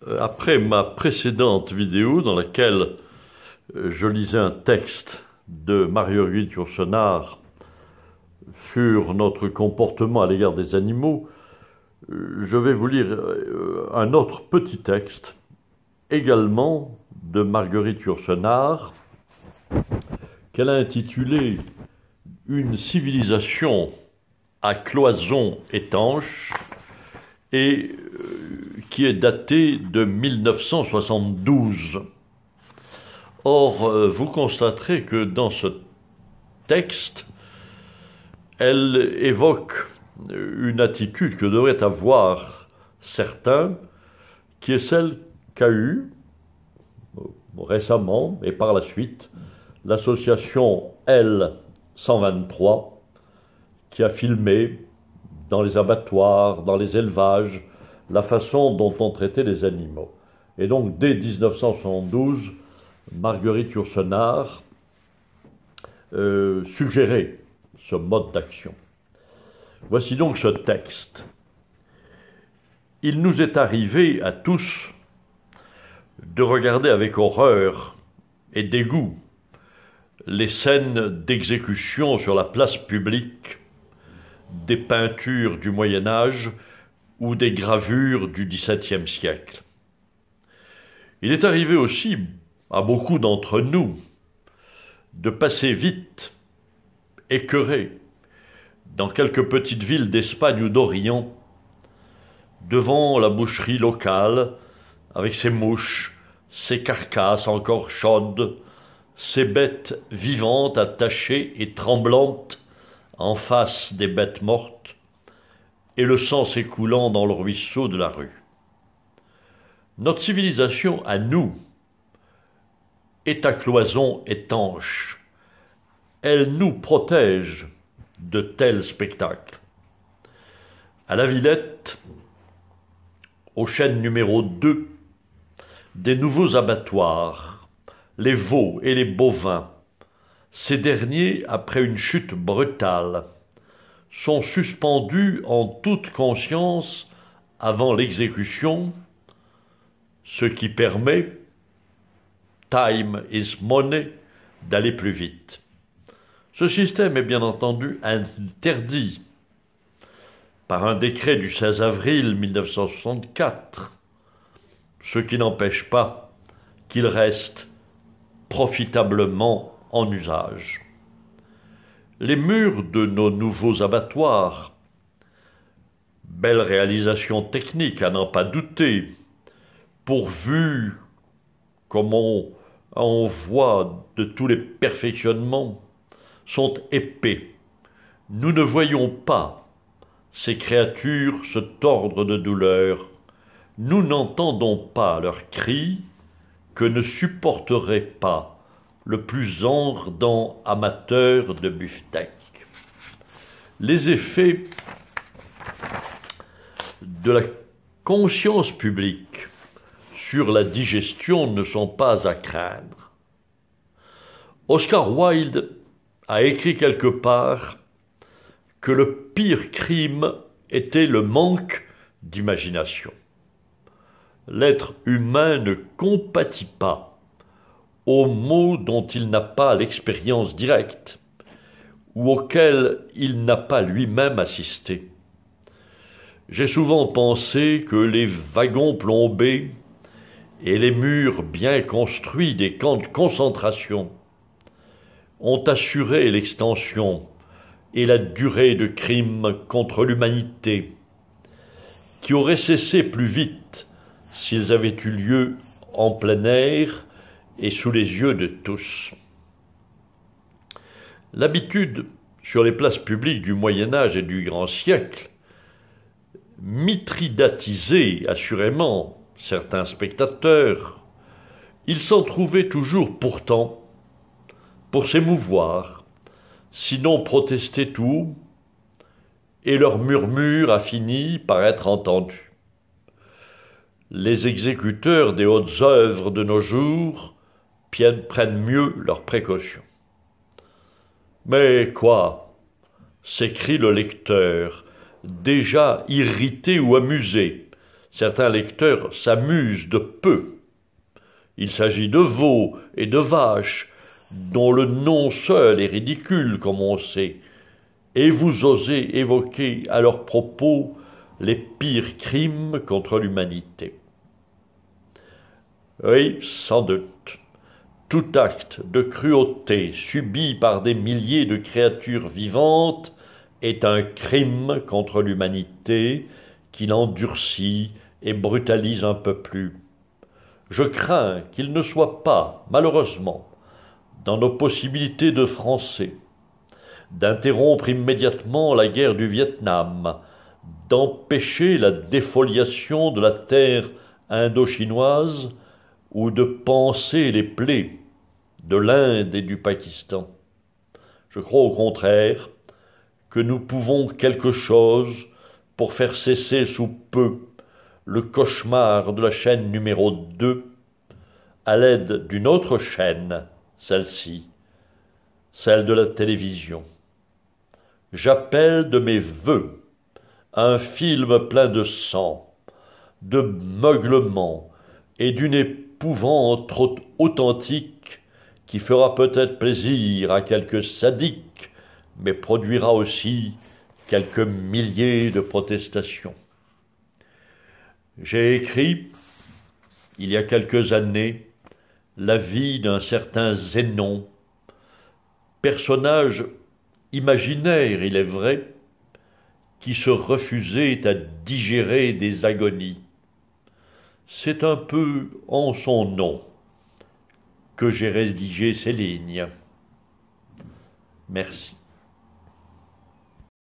Après ma précédente vidéo dans laquelle je lisais un texte de Marguerite Yourcenar sur notre comportement à l'égard des animaux, je vais vous lire un autre petit texte, également de Marguerite Yourcenar, qu'elle a intitulé « Une civilisation à cloison étanche » et qui est daté de 1972. Or, vous constaterez que dans ce texte, elle évoque une attitude que devraient avoir certains, qui est celle qu'a eue récemment et par la suite l'association L123, qui a filmé dans les abattoirs, dans les élevages, la façon dont on traitait les animaux. Et donc, dès 1972, Marguerite Yourcenar suggérait ce mode d'action. Voici donc ce texte. Il nous est arrivé à tous de regarder avec horreur et dégoût les scènes d'exécution sur la place publique, des peintures du Moyen Âge ou des gravures du XVIIe siècle. Il est arrivé aussi à beaucoup d'entre nous de passer vite, écœurés, dans quelques petites villes d'Espagne ou d'Orient, devant la boucherie locale, avec ses mouches, ses carcasses encore chaudes, ses bêtes vivantes, attachées et tremblantes en face des bêtes mortes, et le sang s'écoulant dans le ruisseau de la rue. Notre civilisation, à nous, est à cloison étanche. Elle nous protège de tels spectacles. À la Villette, aux chaînes numéro 2, des nouveaux abattoirs, les veaux et les bovins, ces derniers, après une chute brutale, sont suspendus en toute conscience avant l'exécution, ce qui permet, time is money, d'aller plus vite. Ce système est bien entendu interdit par un décret du 16 avril 1964, ce qui n'empêche pas qu'il reste profitablement en usage. Les murs de nos nouveaux abattoirs, belle réalisation technique à n'en pas douter, pourvus, comme on voit, de tous les perfectionnements, sont épais. Nous ne voyons pas ces créatures se tordre de douleur. Nous n'entendons pas leurs cris que ne supporterait pas le plus ardent amateur de beefsteak. Les effets de la conscience publique sur la digestion ne sont pas à craindre. Oscar Wilde a écrit quelque part que le pire crime était le manque d'imagination. L'être humain ne compatit pas aux maux dont il n'a pas l'expérience directe ou auxquels il n'a pas lui-même assisté. J'ai souvent pensé que les wagons plombés et les murs bien construits des camps de concentration ont assuré l'extension et la durée de crimes contre l'humanité, qui auraient cessé plus vite s'ils avaient eu lieu en plein air et sous les yeux de tous. L'habitude sur les places publiques du Moyen Âge et du Grand Siècle mithridatisait assurément certains spectateurs. Il s'en trouvait toujours pourtant pour s'émouvoir, sinon protester tout, et leur murmure a fini par être entendu. Les exécuteurs des hautes œuvres de nos jours prennent mieux leurs précautions. Mais quoi, s'écrie le lecteur, déjà irrité ou amusé, certains lecteurs s'amusent de peu. Il s'agit de veaux et de vaches, dont le nom seul est ridicule, comme on sait, et vous osez évoquer à leur propos les pires crimes contre l'humanité. Oui, sans doute, tout acte de cruauté subi par des milliers de créatures vivantes est un crime contre l'humanité qui l'endurcit et brutalise un peu plus. Je crains qu'il ne soit pas, malheureusement, dans nos possibilités de Français, d'interrompre immédiatement la guerre du Vietnam, d'empêcher la défoliation de la terre indo-chinoise ou de panser les plaies de l'Inde et du Pakistan. Je crois au contraire que nous pouvons quelque chose pour faire cesser sous peu le cauchemar de la chaîne numéro 2 à l'aide d'une autre chaîne, celle-ci, celle de la télévision. J'appelle de mes vœux un film plein de sang, de meuglements et d'une épouvante authentique qui fera peut-être plaisir à quelques sadiques, mais produira aussi quelques milliers de protestations. J'ai écrit, il y a quelques années, la vie d'un certain Zénon, personnage imaginaire, il est vrai, qui se refusait à digérer des agonies. C'est un peu en son nom que j'ai rédigé ces lignes. Merci.